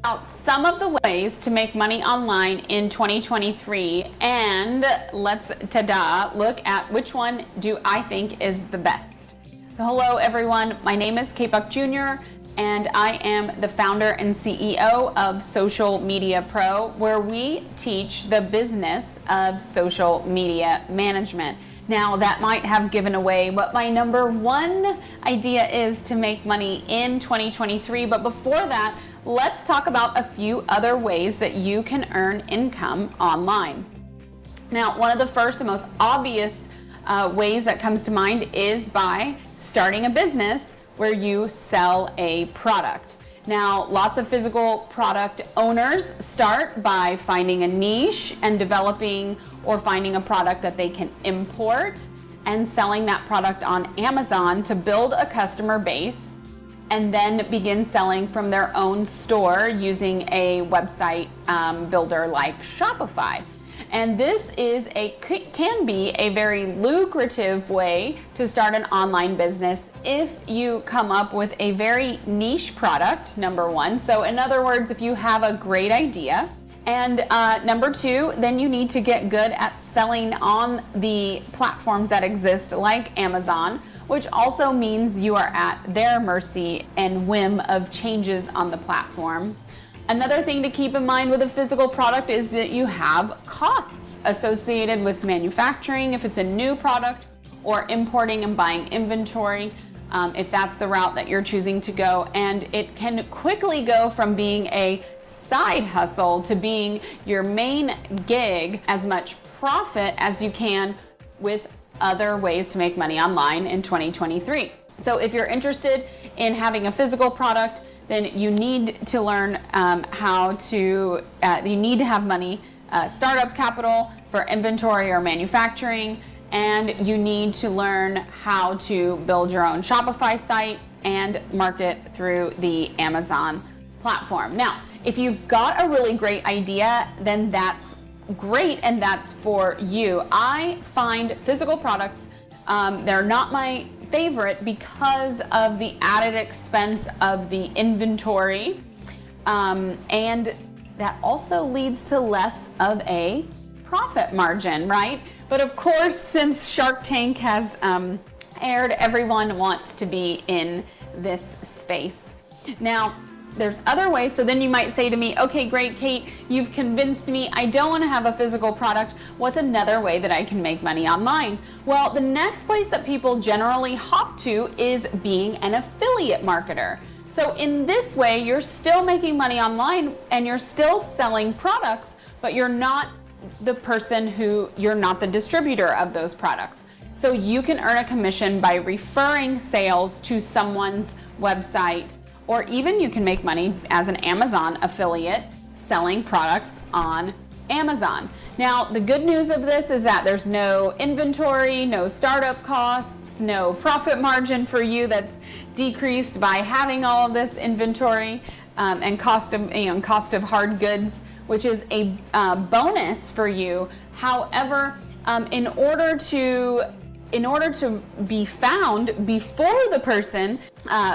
About some of the ways to make money online in 2023, and let's look at which one do I think is the best. So hello everyone, my name is Kate Buck Jr. and I am the founder and CEO of Social Media Pro, where we teach the business of social media management. Now that might have given away what my number one idea is to make money in 2023, but before that, let's talk about a few other ways that you can earn income online. Now, one of the first and most obvious ways that comes to mind is by starting a business where you sell a product. Now, lots of physical product owners start by finding a niche and developing or finding a product that they can import and selling that product on Amazon to build a customer base and then begin selling from their own store using a website builder like Shopify. And this can be a very lucrative way to start an online business if you come up with a very niche product, number one. So in other words, if you have a great idea. And number two, then you need to get good at selling on the platforms that exist like Amazon, which also means you are at their mercy and whim of changes on the platform. Another thing to keep in mind with a physical product is that you have costs associated with manufacturing if it's a new product, or importing and buying inventory if that's the route that you're choosing to go. And it can quickly go from being a side hustle to being your main gig, as much profit as you can with other ways to make money online in 2023. So if you're interested in having a physical product, then you need to learn you need to have money, startup capital for inventory or manufacturing, and you need to learn how to build your own Shopify site and market through the Amazon platform. Now, if you've got a really great idea, then that's great and that's for you. I find physical products, they're not my favorite because of the added expense of the inventory, and that also leads to less of a profit margin, right? But of course, since Shark Tank has aired, everyone wants to be in this space. Now, there's other ways. So then you might say to me, okay, great, Kate, you've convinced me. I don't want to have a physical product. What's another way that I can make money online? Well, the next place that people generally hop to is being an affiliate marketer. So in this way, you're still making money online and you're still selling products, but you're not the you're not the distributor of those products. So you can earn a commission by referring sales to someone's website, or even you can make money as an Amazon affiliate selling products on Amazon. Now, the good news of this is that there's no inventory, no startup costs, no profit margin for you that's decreased by having all of this inventory and cost of hard goods, which is a bonus for you. However, in order to be found before the person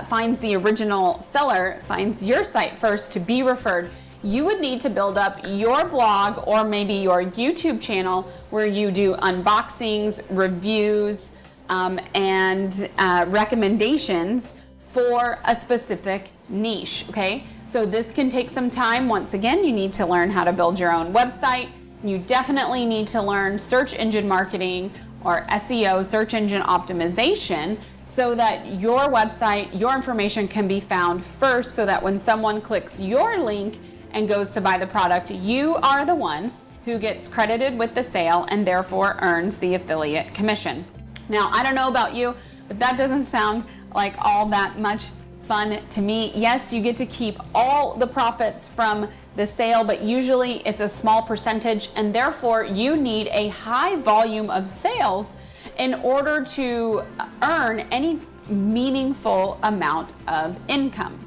finds the original seller, finds your site first to be referred, you would need to build up your blog or maybe your YouTube channel where you do unboxings, reviews, and recommendations for a specific niche, okay? So this can take some time. Once again, you need to learn how to build your own website. You definitely need to learn search engine marketing or SEO, search engine optimization, so that your website, your information can be found first, so that when someone clicks your link and goes to buy the product, you are the one who gets credited with the sale and therefore earns the affiliate commission. Now, I don't know about you, but that doesn't sound like all that much fun to me. Yes, you get to keep all the profits from the sale, but usually it's a small percentage, and therefore you need a high volume of sales in order to earn any meaningful amount of income.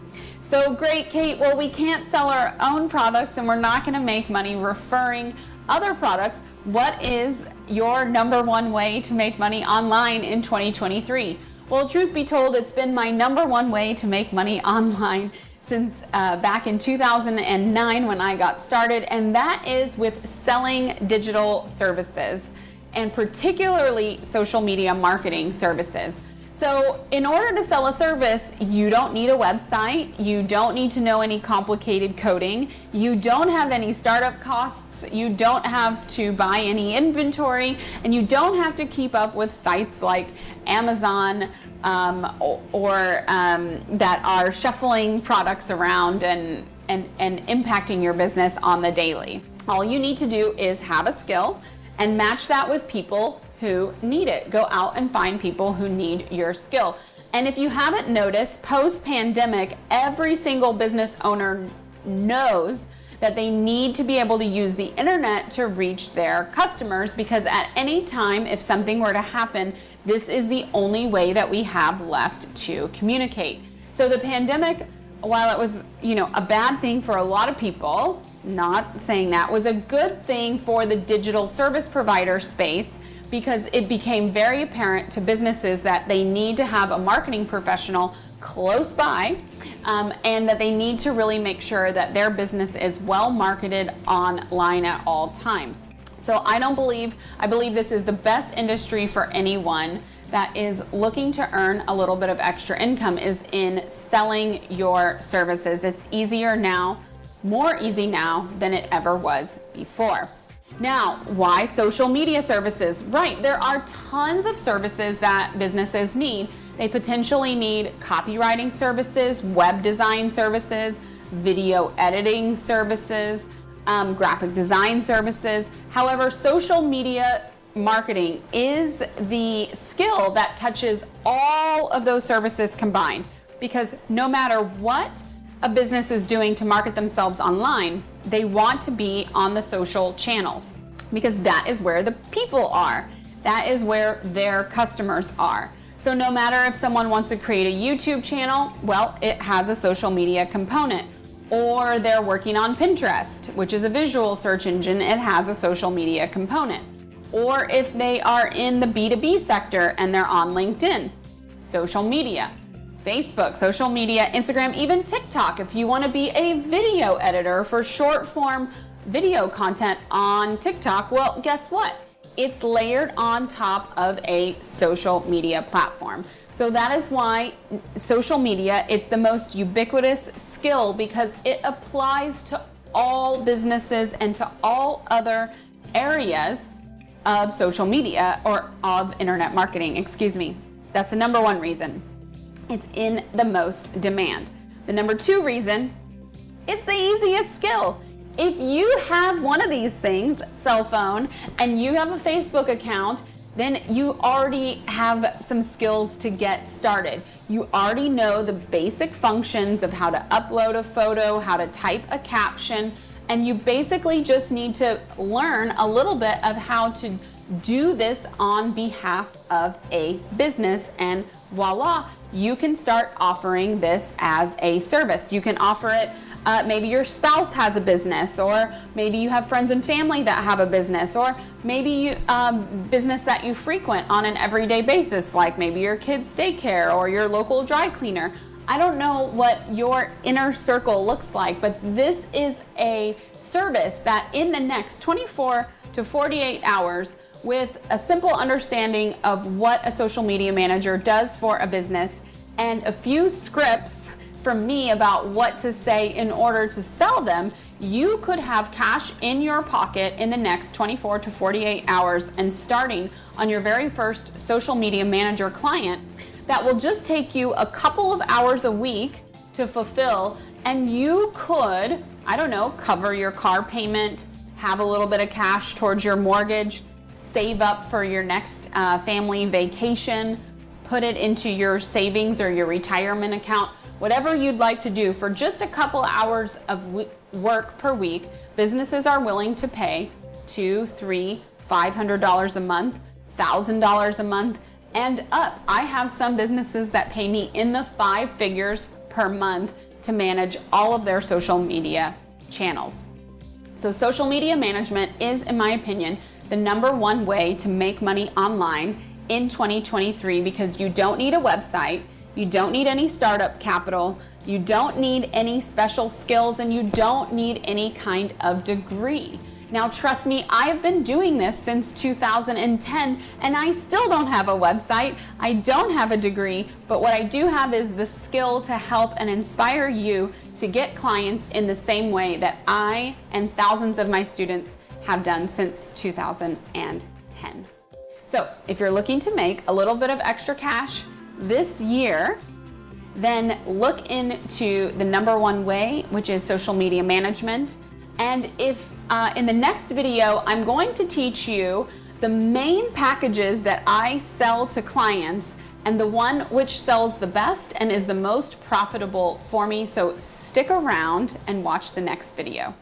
So great, Kate, well, we can't sell our own products and we're not going to make money referring other products. What is your number one way to make money online in 2023? Well, truth be told, it's been my number one way to make money online since back in 2009 when I got started, and that is with selling digital services, and particularly social media marketing services. So in order to sell a service, you don't need a website, you don't need to know any complicated coding, you don't have any startup costs, you don't have to buy any inventory, and you don't have to keep up with sites like Amazon or that are shuffling products around and impacting your business on the daily. All you need to do is have a skill and match that with people who need it. Go out and find people who need your skill. And if you haven't noticed, post-pandemic, every single business owner knows that they need to be able to use the internet to reach their customers, because at any time, if something were to happen, this is the only way that we have left to communicate. So the pandemic, while it was, a bad thing for a lot of people, not saying that, was a good thing for the digital service provider space, because it became very apparent to businesses that they need to have a marketing professional close by, and that they need to really make sure that their business is well marketed online at all times. So I believe this is the best industry for anyone that is looking to earn a little bit of extra income, is in selling your services. It's easier now, more easy now than it ever was before. Now, why social media services? Right, there are tons of services that businesses need. They potentially need copywriting services, web design services, video editing services, graphic design services. However, social media marketing is the skill that touches all of those services combined, because no matter what a business is doing to market themselves online, they want to be on the social channels, because that is where the people are. That is where their customers are. So no matter if someone wants to create a YouTube channel, well, it has a social media component. Or they're working on Pinterest, which is a visual search engine, it has a social media component. Or if they are in the B2B sector and they're on LinkedIn, social media. Facebook, social media, Instagram, even TikTok. If you want to be a video editor for short form video content on TikTok, well, guess what? It's layered on top of a social media platform. So that is why social media, it's the most ubiquitous skill, because it applies to all businesses and to all other areas of social media, or of internet marketing, excuse me. That's the number one reason. It's in the most demand. The number two reason, it's the easiest skill. If you have one of these things, cell phone, and you have a Facebook account, then you already have some skills to get started. You already know the basic functions of how to upload a photo, how to type a caption, and you basically just need to learn a little bit of how to do this on behalf of a business, and voila, you can start offering this as a service. You can offer it, maybe your spouse has a business, or maybe you have friends and family that have a business, or maybe you business that you frequent on an everyday basis, like maybe your kid's daycare or your local dry cleaner. I don't know what your inner circle looks like, but this is a service that in the next 24 to 48 hours, with a simple understanding of what a social media manager does for a business and a few scripts from me about what to say in order to sell them, you could have cash in your pocket in the next 24 to 48 hours, and starting on your very first social media manager client that will just take you a couple of hours a week to fulfill, and you could, I don't know, cover your car payment, have a little bit of cash towards your mortgage, save up for your next family vacation, put it into your savings or your retirement account, whatever you'd like to do. For just a couple hours of work per week, businesses are willing to pay $200, $300, $500 a month, $1,000 a month, and up. I have some businesses that pay me in the 5 figures per month to manage all of their social media channels. So social media management is, in my opinion, the number one way to make money online in 2023, because you don't need a website, you don't need any startup capital, You don't need any special skills and you don't need any kind of degree. Now, trust me, I have been doing this since 2010 and I still don't have a website. I don't have a degree, but what I do have is the skill to help and inspire you to get clients in the same way that I and thousands of my students have done since 2010. So if you're looking to make a little bit of extra cash this year, then look into the number one way, which is social media management. And if in the next video, I'm going to teach you the main packages that I sell to clients and the one which sells the best and is the most profitable for me. So stick around and watch the next video.